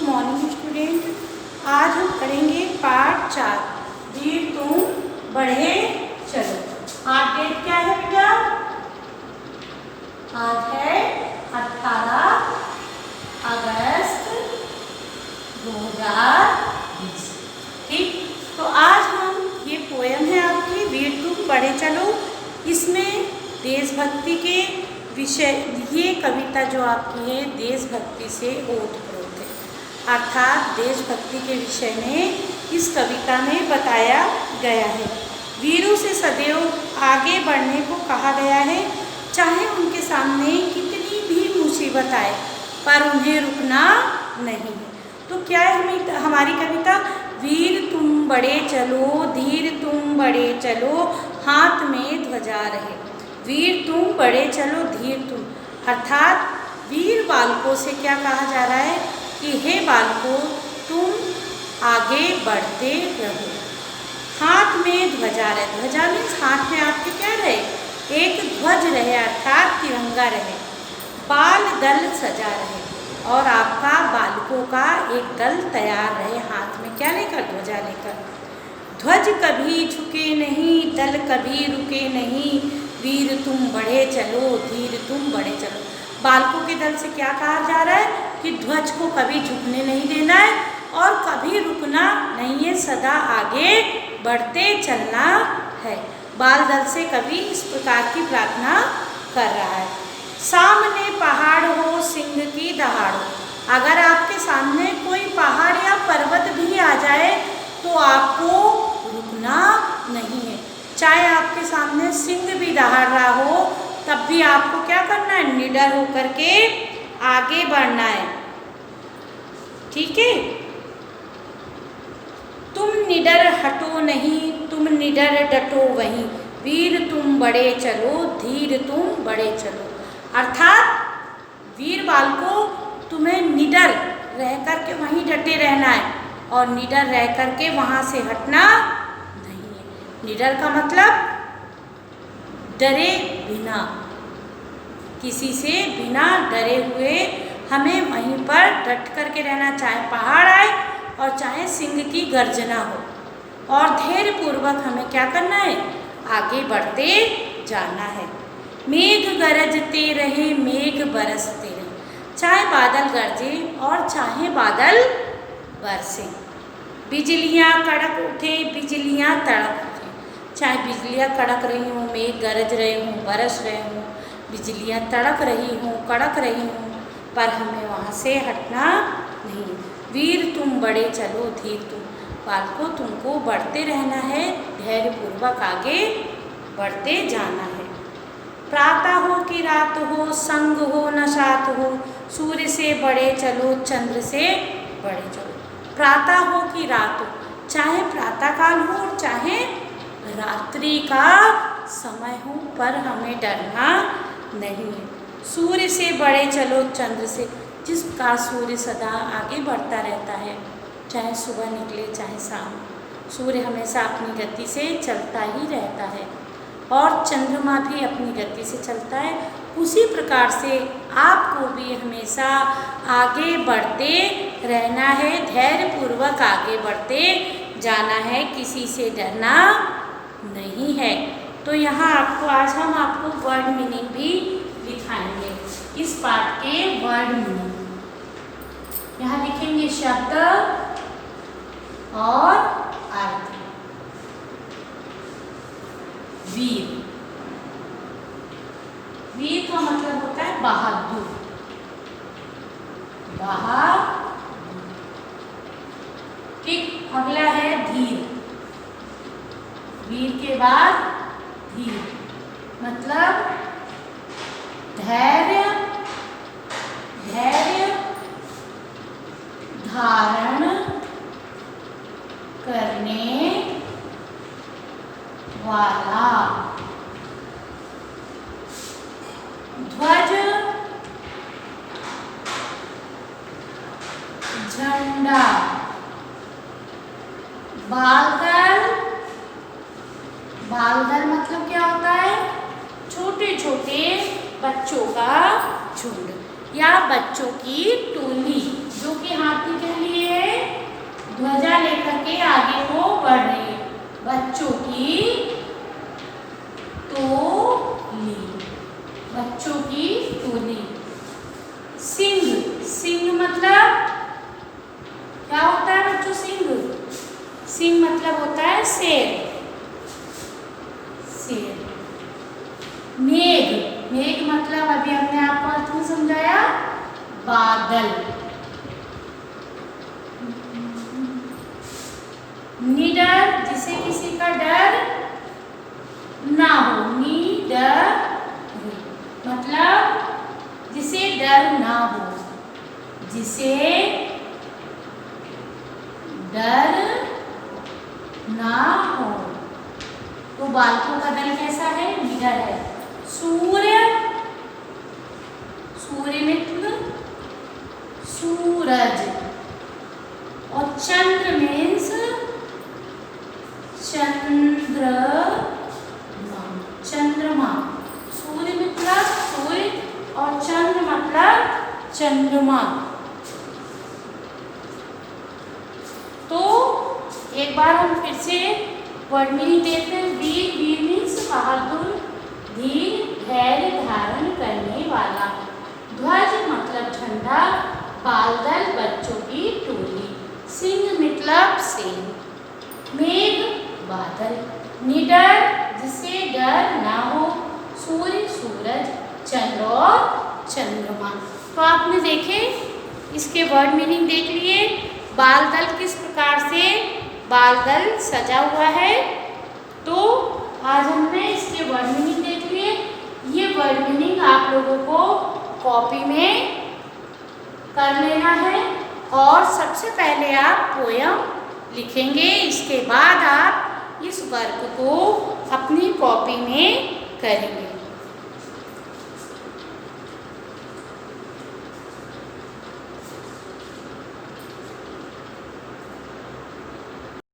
Good morning student. आज हम पढ़ेंगे पाठ 4 वीर तुम बढ़े चलो। आज डेट क्या है बेटा? आज है 18 अगस्त 2020। ठीक, तो आज हम ये पोयम है आपकी वीर तुम बढ़े चलो। इसमें देशभक्ति के विषय, ये कविता जो आपकी है देशभक्ति से ओतप्रोत है, अर्थात देशभक्ति के विषय में इस कविता में बताया गया है। वीरों से सदैव आगे बढ़ने को कहा गया है, चाहे उनके सामने कितनी भी मुसीबत आए पर उन्हें रुकना नहीं है। तो क्या है हमारी कविता? वीर तुम बढ़े चलो, धीर तुम बढ़े चलो, हाथ में ध्वजा रहे। वीर तुम बढ़े चलो, धीर तुम, अर्थात वीर बालकों से क्या कहा जा रहा है कि हे बालकों, तुम आगे बढ़ते रहो। हाथ में ध्वजा रहे, ध्वजा मीन्स हाथ में आपके क्या रहे? एक ध्वज रहे, अर्थात तिरंगा रहे। बाल दल सजा रहे, और आपका बालकों का एक दल तैयार रहे, हाथ में क्या लेकर? ध्वजा लेकर। ध्वज कभी झुके नहीं, दल कभी रुके नहीं, वीर तुम बढ़े चलो, धीर तुम बढ़े चलो। बालकों के दल से क्या कहा जा रहा है कि ध्वज को कभी झुकने नहीं देना है और कभी रुकना नहीं है, सदा आगे बढ़ते चलना है। बाल दल से कभी इस प्रकार की प्रार्थना कर रहा है। सामने पहाड़ हो, सिंह की दहाड़ हो, अगर आपके सामने कोई पहाड़ या पर्वत भी आ जाए तो आपको रुकना नहीं है। चाहे आपके सामने सिंह भी दहाड़ रहा हो तब भी आपको क्या करना है? निडर होकर के आगे बढ़ना है। ठीक है, तुम निडर हटो नहीं, तुम निडर डटो वहीं, वीर तुम बढ़े चलो, धीर तुम बढ़े चलो। अर्थात वीर बालकों, तुम्हें निडर रह कर के वहीं डटे रहना है और निडर रह कर के वहाँ से हटना नहीं है। निडर का मतलब डरे बिना, किसी से बिना डरे हुए हमें वहीं पर डट करके रहना, चाहे पहाड़ आए और चाहे सिंह की गर्जना हो, और धैर्य पूर्वक हमें क्या करना है? आगे बढ़ते जाना है। मेघ गरजते रहे, मेघ बरसते रहे, चाहे बादल गरजे और चाहे बादल बरसे। बिजलियाँ कड़क उठे, बिजलियाँ तड़क उठे, चाहे बिजलियाँ कड़क रही हों, मेघ गरज रहे हों, बरस रहे हों, बिजलियाँ तड़क रही हों, कड़क रही हों, पर हमें वहाँ से हटना नहीं। वीर तुम बढ़े चलो, धीर तुम, बालकों तुमको बढ़ते रहना है, धैर्यपूर्वक आगे बढ़ते जाना है। प्रातः हो कि रात हो, संग हो न साथ हो, सूर्य से बढ़े चलो, चंद्र से बढ़े चलो। प्रातः हो कि रात हो, चाहे प्रातःकाल हो और चाहे रात्रि का समय हो, पर हमें डरना नहीं है। सूर्य से बढ़े चलो, चंद्र से, जिस प्रकार सूर्य सदा आगे बढ़ता रहता है, चाहे सुबह निकले चाहे शाम, सूर्य हमेशा अपनी गति से चलता ही रहता है और चंद्रमा भी अपनी गति से चलता है। उसी प्रकार से आपको भी हमेशा आगे बढ़ते रहना है, धैर्यपूर्वक आगे बढ़ते जाना है, किसी से डरना नहीं है। तो यहाँ आपको आज हम आपको वर्ड मीनिंग भी दिखाएंगे, इस पाठ के वर्ड मीनिंग। यहाँ लिखेंगे शब्द और अर्थ। वीर, वीर का मतलब होता है बहादुर, बहादुर। ठीक, अगला है धीर, वीर के बाद धीर मतलब धैर्य, धैर्य धारण करने वाला। ध्वज, झंडा। बालदल, बालदल मतलब क्या होता है? छोटे छोटे बच्चों का झुंड या बच्चों की टोली, जो कि हाथी के ध्वजा लेकर के आगे को बढ़ रही है। बच्चों की टोली, बच्चों की टोली। सिंह, सिंह मतलब क्या होता है बच्चों? सिंह, सिंह मतलब होता है शेर, शेर। मेघ, मेघ मतलब अभी हमने आपको अर्थ में समझाया, बादल। निडर, जिसे किसी का डर ना हो, निडर मतलब जिसे डर ना हो, जिसे डर ना हो। तो बालकों का दल कैसा है? निडर है। सूर्य, सूर्य मित्र सूरज, और चंद्र मीन्स चंद्रमा, चंद्रमा। सूर्य मतलब सूर्य और चंद्र मतलब चंद्रमा। तो एक बार हम फिर से वर्ड मीनिंग देखते हैं। वीर, वीर मीन्स बहादुर, धीर धैर्य धारण करने वाला। ध्वज मतलब झंडा, बालदल बच्चों की टोली। सिंह मतलब शेर, मेघ बादल, निडर जिसे डर ना हो, सूर्य सूरज, चंद्र और चंद्रमा। तो आपने देखे, इसके वर्ड मीनिंग देख लिए। बालदल किस प्रकार से बालदल सजा हुआ है। तो आज हमने इसके वर्ड मीनिंग देख लिए। ये वर्ड मीनिंग आप लोगों को कॉपी में कर लेना है और सबसे पहले आप पोयम लिखेंगे। इसके बाद आप इस वर्क को अपनी कॉपी में करेंगे।